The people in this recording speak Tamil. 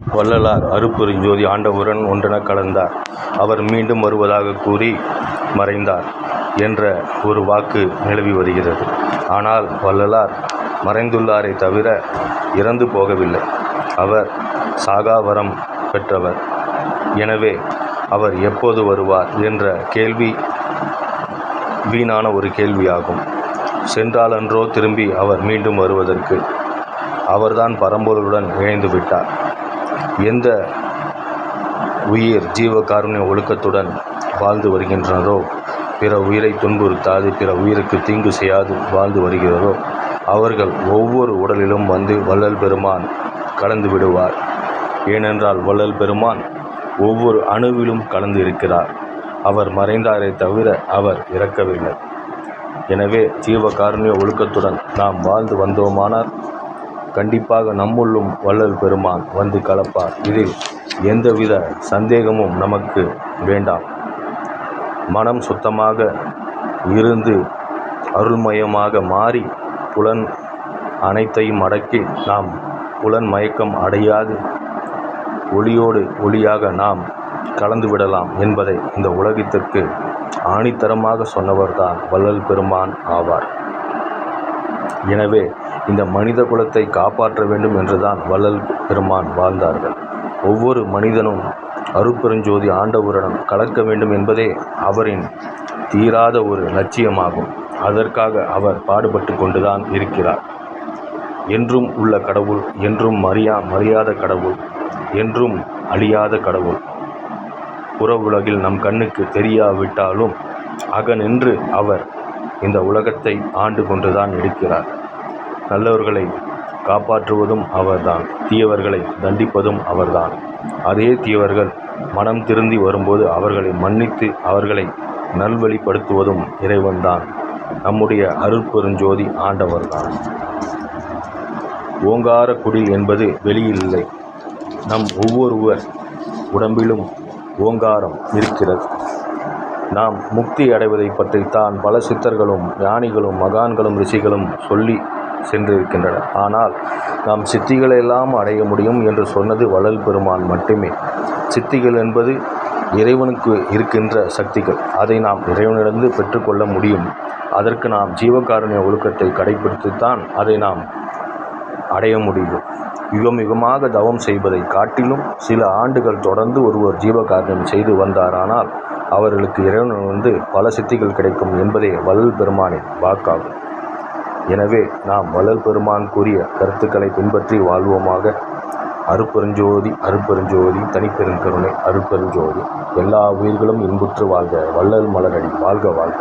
வள்ளலார் அருட்பெருஞ்ஜோதி ஆண்டவருடன் ஒன்றெனக் கலந்தார். அவர் மீண்டும் வருவதாக கூறி மறைந்தார் என்ற ஒரு வாக்கு நிலவி வருகிறது. ஆனால் வள்ளலார் மறைந்துள்ளாரே தவிர இறந்து போகவில்லை. அவர் சாகாவரம் பெற்றவர். எனவே அவர் எப்போது வருவார் என்ற கேள்வி வீணான ஒரு கேள்வியாகும். சென்றாலன்றோ திரும்பி அவர் மீண்டும் வருவதற்கு? அவர்தான் பரம்பொருளுடன் இணைந்து விட்டார். எந்த உயிர் ஜீவகாருண்ய ஒழுக்கத்துடன் வாழ்ந்து வருகின்றனரோ, பிற உயிரை துன்புறுத்தாது, பிற உயிருக்கு தீங்கு செய்யாது வாழ்ந்து வருகிறதோ, அவர்கள் ஒவ்வொரு உடலிலும் வந்து வள்ளல் பெருமான் கலந்து விடுவார். ஏனென்றால் வள்ளல் பெருமான் ஒவ்வொரு அணுவிலும் கலந்து இருக்கிறார். அவர் மறைந்தாரே தவிர அவர் இறக்கவில்லை. எனவே ஜீவகாருண்ய ஒழுக்கத்துடன் நாம் வாழ்ந்து வந்தோமானால் கண்டிப்பாக நம்முள்ளும் வள்ளல் பெருமான் வந்து கலப்பார். இதில் எந்தவித சந்தேகமும் நமக்கு வேண்டாம். மனம் சுத்தமாக இருந்து அருள்மயமாக மாறி புலன் அனைத்தையும் அடக்கி நாம் புலன் மயக்கம் அடையாது ஒளியோடு ஒளியாக நாம் கலந்து விடலாம் என்பதை இந்த உலகத்திற்கு ஆணித்தரமாக சொன்னவர்தான் வள்ளல் பெருமான் ஆவார். எனவே இந்த மனித குலத்தை காப்பாற்ற வேண்டும் என்றுதான் வள்ளல் பெருமான் வாழ்ந்தார்கள். ஒவ்வொரு மனிதனும் அருட்பெருஞ்ஜோதி ஆண்டவருடன் கலக்க வேண்டும் என்பதே அவரின் தீராத ஒரு லட்சியமாகும். அதற்காக அவர் பாடுபட்டு கொண்டுதான் இருக்கிறார். என்றும் உள்ள கடவுள், என்றும் மறியாத கடவுள், என்றும் அழியாத கடவுள். புற உலகில் நம் கண்ணுக்கு தெரியாவிட்டாலும் அகநின்று அவர் இந்த உலகத்தை ஆண்டு கொண்டுதான் இருக்கிறார். நல்லவர்களை காப்பாற்றுவதும் அவர்தான், தீயவர்களை தண்டிப்பதும் அவர்தான். அதே தீயவர்கள் மனம் திருந்தி வரும்போது அவர்களை மன்னித்து அவர்களை நல்வழிப்படுத்துவதும் இறைவன்தான், நம்முடைய அருட்பெருஞ்ஜோதி ஆண்டவர்தான். ஓங்கார குடில் என்பது வெளியில் இல்லை, நம் ஒவ்வொருவர் உடம்பிலும் ஓங்காரம் இருக்கிறது. நாம் முக்தி அடைவதை பற்றித்தான் பல சித்தர்களும் ஞானிகளும் மகான்களும் ரிஷிகளும் சொல்லி சென்றிருக்கின்றனர். ஆனால் நாம் சித்திகளெல்லாம் அடைய முடியும் என்று சொன்னது வள்ளல் பெருமான் மட்டுமே. சித்திகள் என்பது இறைவனுக்கு இருக்கின்ற சக்திகள். அதை நாம் இறைவனிடந்து பெற்றுக்கொள்ள முடியும். அதற்கு நாம் ஜீவகாருண்ய ஒழுக்கத்தை கடைபிடித்துத்தான் அதை நாம் அடைய முடியும். யுகம் யுகமாக தவம் செய்வதை காட்டிலும் சில ஆண்டுகள் தொடர்ந்து ஒருவர் ஜீவகாருண்யம் செய்து வந்தாரானால் அவர்களுக்கு இறைவனிடமிருந்து பல சித்திகள் கிடைக்கும் என்பதே வள்ளல் பெருமானின் வாக்காகும். எனவே நாம் வள்ளல் பெருமான் கூறிய கருத்துக்களை பின்பற்றி வாழ்வோமாக. அருட்பெருஞ்ஜோதி அருட்பெருஞ்ஜோதி தனிப்பெருங்கருணை அருட்பெருஞ்ஜோதி. எல்லா உயிர்களும் இன்புற்று வாழ்க. வள்ளல் மலரடி வாழ்க வாழ்க.